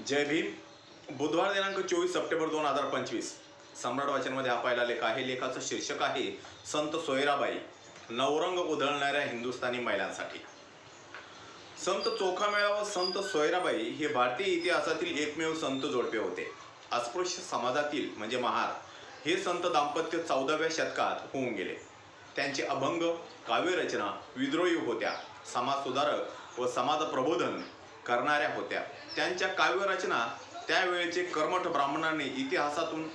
जय भीम. बुधवार दिनांक 24 सप्टेंबर 2025. सम्राट वाचनमध्ये हा पहिला लेख आहे. लेखाचं शीर्षक आहे संत सोयराबाई, नवरंग उधळणाऱ्या हिंदुस्थानी महिलांसाठी. संत चोखामेळा व संत सोयराबाई हे भारतीय इतिहासातील एकमेव संत जोडपे होते. अस्पृश्य समाजातील म्हणजे महार हे संत दाम्पत्य 14व्या शतकात होऊन गेले. त्यांचे अभंग, काव्यरचना विद्रोही होत्या, समाजसुधारक व समाज प्रबोधन करणाऱ्या होत्या. त्यांच्या काव्यरचना त्यावेळेचे कर्मठ ब्राह्मणांनी इतिहासातून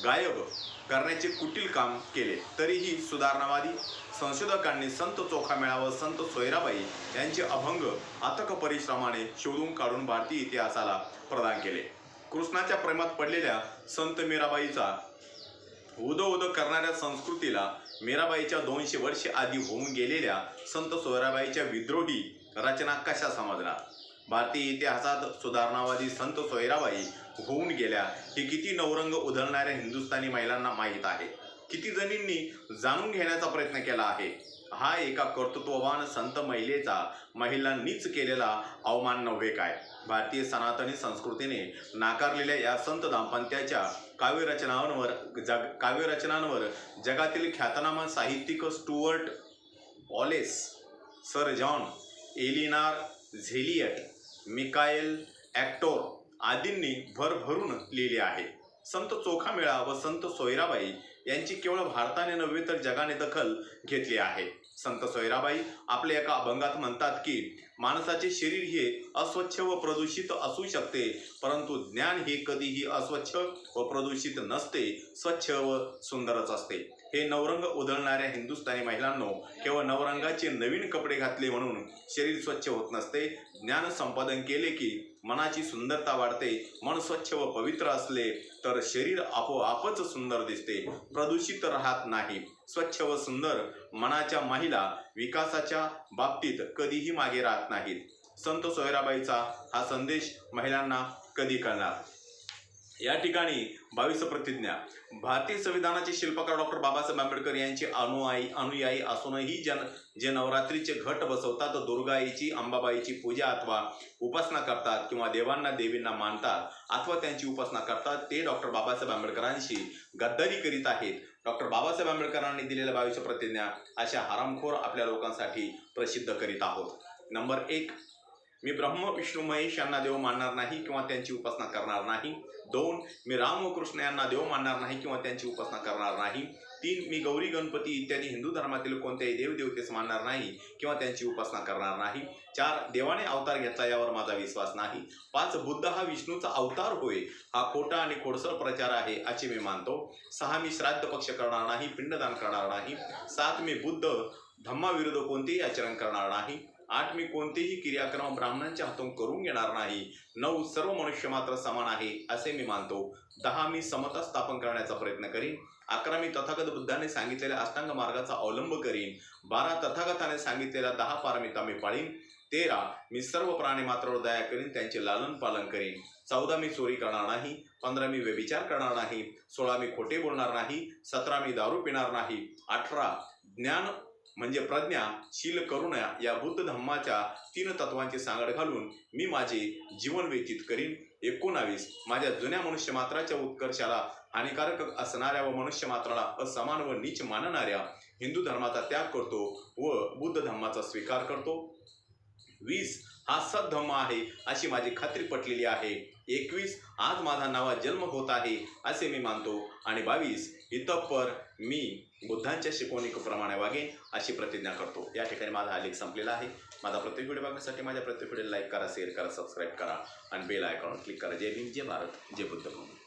गायब करण्याचे कुटील काम केले. तरीही सुधारणावादी संशोधकांनी संत चोखामेळा व संत सोयराबाई यांचे अभंग अथक परिश्रमाने शोधून काढून भारतीय इतिहासाला प्रदान केले. कृष्णाच्या प्रेमात पडलेल्या संत मीराबाईचा उदो उदो करणाऱ्या संस्कृतीला मीराबाईच्या 200 वर्षे आधी होऊन गेलेल्या संत सोयराबाईच्या विद्रोही रचना कशा समजणार? भारतीय इतिहासात सुधारणावादी संत सोयराबाई होऊन गेल्या हे किती नवरंग उधळणाऱ्या हिंदुस्थानी महिलांना माहीत आहे? किती जणींनी जाणून घेण्याचा प्रयत्न केला आहे? हा एका कर्तृत्ववान संत महिलांनीच केलेला अवमान नव्हे काय? भारतीय सनातनी संस्कृतीने नाकारलेल्या या संत दाम्पत्याच्या काव्यरचनांवर जगातील ख्यातनामा साहित्यिक Stuart Wallace, Sir John Eleanor Zelliot, Mikael Aktor आदींनी भरभरून लिहिले आहे. संत चोखामेळा व संत सोयराबाई यांची केवळ भारताने नव्हे तर जगाने दखल घेतली आहे. संत सोयराबाई आपल्या एका अभंगात म्हणतात की माणसाचे शरीर हे अस्वच्छ व प्रदूषित असू शकते, परंतु ज्ञान हे कधीही अस्वच्छ व प्रदूषित नसते, स्वच्छ व सुंदरच असते. हे नवरंग उधळणाऱ्या हिंदुस्थानी महिलांनो, केवळ नवरंगाचे नवीन कपडे घातले म्हणून शरीर स्वच्छ होत नसते. ज्ञान संपादन केले की मनाची सुंदरता वाढते. मन स्वच्छ व पवित्र असले तर शरीर आपोआपच सुंदर दिसते, प्रदूषित राहत नाही. स्वच्छ व सुंदर मनाच्या महिला विकासाच्या बाबतीत कधीही मागे राहत नाहीत. संत सोयराबाईचा हा संदेश महिलांना कधी कळणार? या ठिकाणी 22 प्रतिज्ञा. भारतीय संविधानाचे शिल्पकार डॉक्टर बाबासाहेब आंबेडकर यांचे अनुयायी असूनही जे नवरात्रीचे घट बसवतात, दुर्गाईची, अंबाबाईची पूजा अथवा उपासना करतात किंवा देवींना मानतात अथवा त्यांची उपासना करतात, ते डॉक्टर बाबासाहेब आंबेडकरांशी गद्दारी करीत आहेत. डॉक्टर बाबासाहेब आंबेडकरांनी दिलेल्या 22 प्रतिज्ञा अशा हरामखोर आपल्या लोकांसाठी प्रसिद्ध करीत आहोत. नंबर 1, मी ब्रह्म विष्णू महेश यांना देव मानणार नाही किंवा त्यांची उपासना करणार नाही. 2, मी राम व कृष्ण यांना देव मानणार नाही किंवा त्यांची उपासना करणार नाही. 3, मी गौरी गणपती इत्यादी हिंदू धर्मातील कोणत्याही देवदेवतेस मानणार नाही किंवा त्यांची उपासना करणार नाही. 4, देवाने अवतार घेतला यावर माझा विश्वास नाही. 5, बुद्ध हा विष्णूचा अवतार होय, हा खोटा आणि खोडसळ प्रचार आहे असे मी मानतो. 6, मी श्राद्ध पक्ष करणार नाही, पिंडदान करणार नाही. 7, मी बुद्ध धम्माविरुद्ध कोणतेही आचरण करणार नाही. 8, मी कोणतेही क्रियाक्रम ब्राह्मणांच्या हातून करून घेणार नाही. 9, सर्व मनुष्य मात्र समान आहे असे मी मानतो. 10, मी समता स्थापन करण्याचा प्रयत्न करीन. 11, मी तथागत बुद्धाने सांगितलेल्या अष्टांग मार्गाचा अवलंब करीन. 12, तथागताने सांगितलेल्या 10 पारमिता मी पाळीन. 13, मी सर्व प्राणी मात्रावर दया करीन, त्यांचे लालन पालन करीन. 14, मी चोरी करणार नाही. 15, मी व्यभिचार करणार नाही. 16, मी खोटे बोलणार नाही. 17, मी दारू पिणार नाही. 18, ज्ञान म्हणजे प्रज्ञा, शील, करुणा या बुद्ध धम्माच्या 3 तत्वांची सांगड घालून मी माझे जीवन व्यतीत करीन. 19, माझ्या जुन्या मनुष्यमात्राच्या उत्कर्षाला हानिकारक असणाऱ्या व मनुष्यमात्राला असमान व नीच मानणाऱ्या हिंदू धर्माचा त्याग करतो व बुद्ध धम्माचा स्वीकार करतो. 20, हा सद्धम्म आहे अशी माझी खात्री पटलेली आहे. 21, आज माझा नवा जन्म होत आहे असे मी मानतो. आणि 22, इतपर मी बुद्धांच्या शिकवणीप्रमाणे वागेन अशी प्रतिज्ञा करतो. या ठिकाणी माझा हा लेख संपलेला आहे. माझा प्रत्येक व्हिडिओ बघण्यासाठी माझ्या प्रत्येक व्हिडिओला लाईक करा, शेअर करा, सबस्क्राईब करा आणि बेल आयकॉनवर क्लिक करा. जय भीम, जय भारत, जय बुद्ध भूमी.